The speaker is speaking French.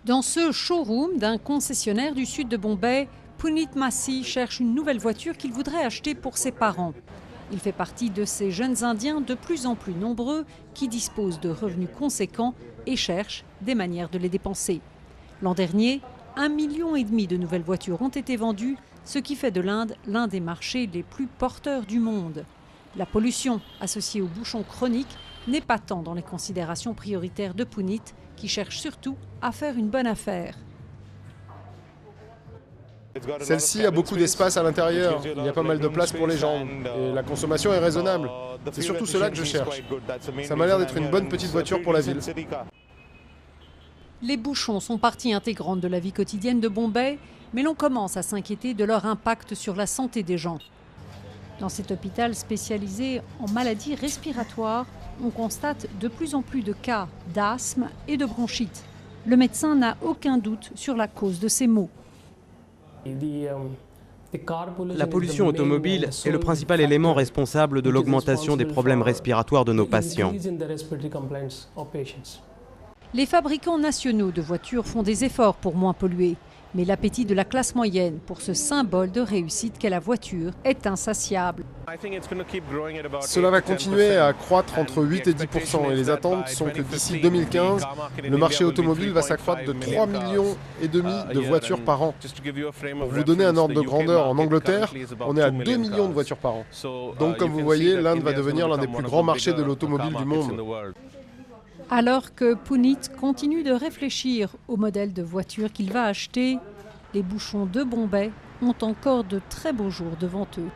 Dans ce showroom d'un concessionnaire du sud de Bombay, Puneet Massey cherche une nouvelle voiture qu'il voudrait acheter pour ses parents. Il fait partie de ces jeunes Indiens de plus en plus nombreux qui disposent de revenus conséquents et cherchent des manières de les dépenser. L'an dernier, 1,5 million de nouvelles voitures ont été vendues, ce qui fait de l'Inde l'un des marchés les plus porteurs du monde. La pollution associée aux bouchons chroniques n'est pas tant dans les considérations prioritaires de Puneet, qui cherche surtout à faire une bonne affaire. Celle-ci a beaucoup d'espace à l'intérieur, il y a pas mal de place pour les jambes, et la consommation est raisonnable. C'est surtout cela que je cherche. Ça m'a l'air d'être une bonne petite voiture pour la ville. Les bouchons sont partie intégrante de la vie quotidienne de Bombay, mais l'on commence à s'inquiéter de leur impact sur la santé des gens. Dans cet hôpital spécialisé en maladies respiratoires, on constate de plus en plus de cas d'asthme et de bronchite. Le médecin n'a aucun doute sur la cause de ces maux. La pollution automobile est le principal élément responsable de l'augmentation des problèmes respiratoires de nos patients. Les fabricants nationaux de voitures font des efforts pour moins polluer. Mais l'appétit de la classe moyenne pour ce symbole de réussite qu'est la voiture est insatiable. Cela va continuer à croître entre 8 et 10%, et les attentes sont que d'ici 2015, le marché automobile va s'accroître de 3,5 millions de voitures par an. Pour vous donner un ordre de grandeur, en Angleterre, on est à 2 millions de voitures par an. Donc comme vous voyez, l'Inde va devenir l'un des plus grands marchés de l'automobile du monde. Alors que Puneet continue de réfléchir au modèle de voiture qu'il va acheter, les bouchons de Bombay ont encore de très beaux jours devant eux.